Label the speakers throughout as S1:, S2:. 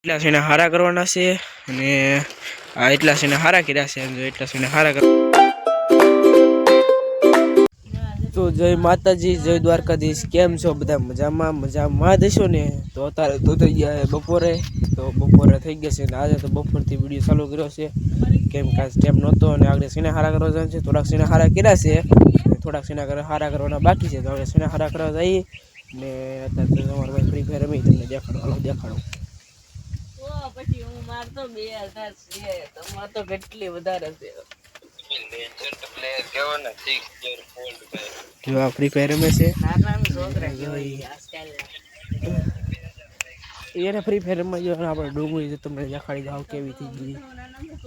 S1: એટલા છે હારા કરવાના છે અને આ એટલા છે હારા કર્યા છે જો એટલા છે હારા કરવા તો જય માતાજી જય દ્વારકાધીશ કેમ છો બધા મજામાં દેશો ને તો અત્યારે તો થઈ ગયા બપોરે તો બપોરે થઈ ગયા છે ને આજે તો બપોરથી વિડીયો ચાલુ કર્યો છે કેમ કાંઈ ટાઈમ નહોતો અને આગળ સીને હારા કરવા જવાનું છે થોડાક સીને હારા કર્યા છે થોડાક સીના હારા કરવાના બાકી છે તો હવે સીને હારા કરવા જઈએ ને અત્યારે તો તમારો ભાઈ ફ્રી ફાયર રમી તમને દેખાડો
S2: પછી હું મારતો 2000 છે તમાર તો કેટલી વધારે છે લેજેન્ડ પ્લેયર કેવો ને 6 યર ઓલ્ડ ભાઈ
S1: જો આ ફ્રી ફાયર રમે છે
S2: નાના છોકરા કેવાય આજકાલ
S1: એને ફ્રી ફાયર રમવા જો આપણે ડુંગળી તમને દેખાડી દઉં કેવી થઈ ગઈ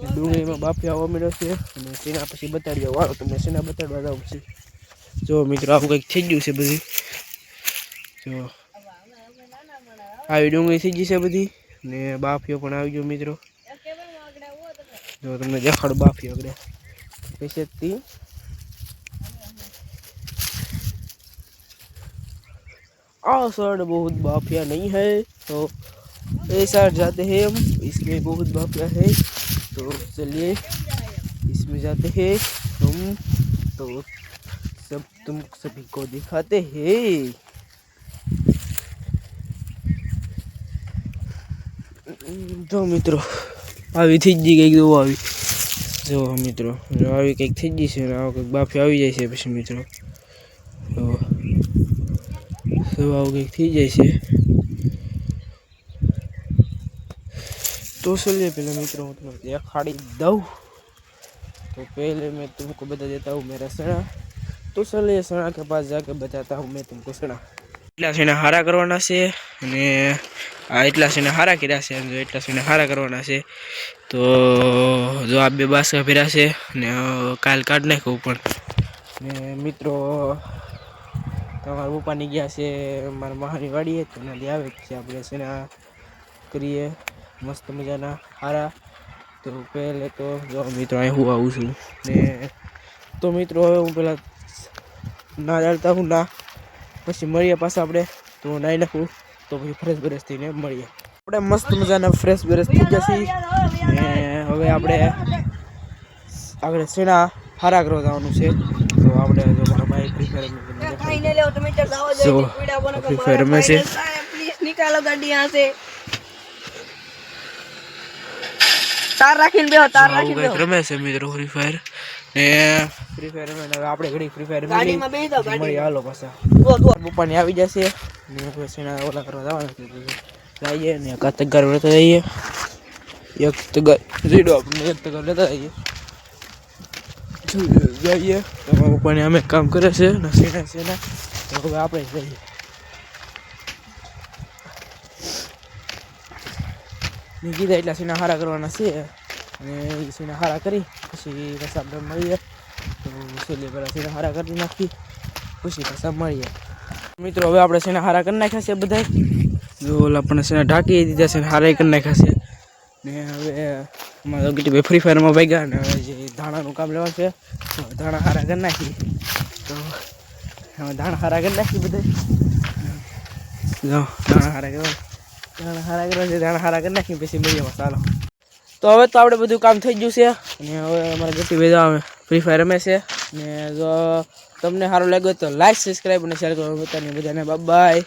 S1: ડુંગળીમાં બાફિયા ઓમેડો છે અને સેના પછી બતાડી દઉં વાળો તમને સેના બતાડવા દઉં પછી જો મિત્રો આવું કંઈક થઈ ગયું છે બધી જો આવી ડુંગળી થઈ ગઈ છે બધી ને બાફિયો પણ આવી ગયો મિત્રો જો તમને દેખાડું બાફિયો આગળ कैसे थी सर बहुत बाफिया नहीं है तो ऐसा जाते हैं हम इसमें बहुत बाफिया है तो चलिए इसमें जाते हैं हम तो तुम सभी को दिखाते हैं तो मित्रों આવી થઈ જ ગઈ દો આવી જો મિત્રો આવી કંઈક થઈ ગઈ છે ને આવું કંઈક બાફી આવી જાય છે પછી મિત્રો તો આવું કંઈક થઈ જાય છે तो चलिए पहले मित्रों मैं तुम्हें दिखाड़ी दूँ तो पहले मैं तुमको बता देता हूँ मेरा सना तो चलिए सना के पास जाके बताता हूँ मैं तुमको सना એટલા છે હારા કરવાના છે અને આ એટલા છે હારા કર્યા છે જો એટલા છે હારા કરવાના છે તો જો આ બે બાસકા ફેર્યા છે ને કાલ કાઢ નાખ્યું પણ ને મિત્રો તમારા પપ્પાની ગયા છે મારા મહાની વાડીએ તો એનાથી આવે છે આપણે છે ને કરીએ મસ્ત મજાના હારા તો પહેલે તો જો મિત્રો અહીં હું આવું છું ને તો મિત્રો હવે હું પહેલાં ના જાણતા હું ના પછી મળીએ પાછા આપણે તો નાઈ નાખું તો પછી ફ્રેશ બ્રશ થઈને મળીએ આપણે મસ્ત મજાના ફ્રેશ બ્રશ થઈ જશે ને હવે આપણે આગળ સેના હારા કરવા જવાનું છે તો આપણે જો મારા ભાઈ ફ્રી ફાયર રમે છે
S2: પ્લીઝ નિકાલો ગાડી यहाँ से તાર રાખીને બેહો તાર રાખીને બેહો
S1: રમે છે મિત્રો ફ્રી ફાયર ને ફ્રી ફાયર રમે હવે આપણે ઘડી ફ્રી ફાયર
S2: ગાડીમાં બેહી જાવ
S1: મળી હાલો પાછા પપ્પાની આવી જશે ને હવે સેના ઓલા કરવા જવાના છે જઈએ ને એક તગાર લેતા જઈએ એક તગાર રીડો આપણે એક તગાર લેતા જઈએ જઈએ તમારા પપ્પાને અમે કામ કરે છે ને સેના તો હવે આપણે જઈએ કીધા એટલા સીના હારા કરવાના છે અને સીના હારા કરી પછી પાછા આપણે મળીએ તો છેલ્લે પહેલાં સીના હારા કરી નાખી પછી પાછા મળીએ મિત્રો હવે આપણે સીના હારા કરી નાખ્યા છે બધા જો આપણને સીના ઢાંકી દીધા છે હારા કરી નાખ્યા છે ને હવે અમારા ગીટીભાઈ ફ્રી ફાયરમાં ભાગ્યા ને હવે જે ધાણાનું કામ લેવાનું છે ધાણા હારા કરી નાખી તો હવે ધાણા હારા કરી નાખી બધા જો ધાણા હારા કરવા દાણા હારા કરી નાખી પછી મળીએ ચાલો તો હવે તો આપણે બધું કામ થઈ ગયું છે અને હવે અમારા ગતિ ભેજા ફ્રી ફાયર રમે છે ને જો તમને સારું લાગ્યું તો લાઈક સબસ્ક્રાઈબ અને શેર કરવાનું બધાને બાય.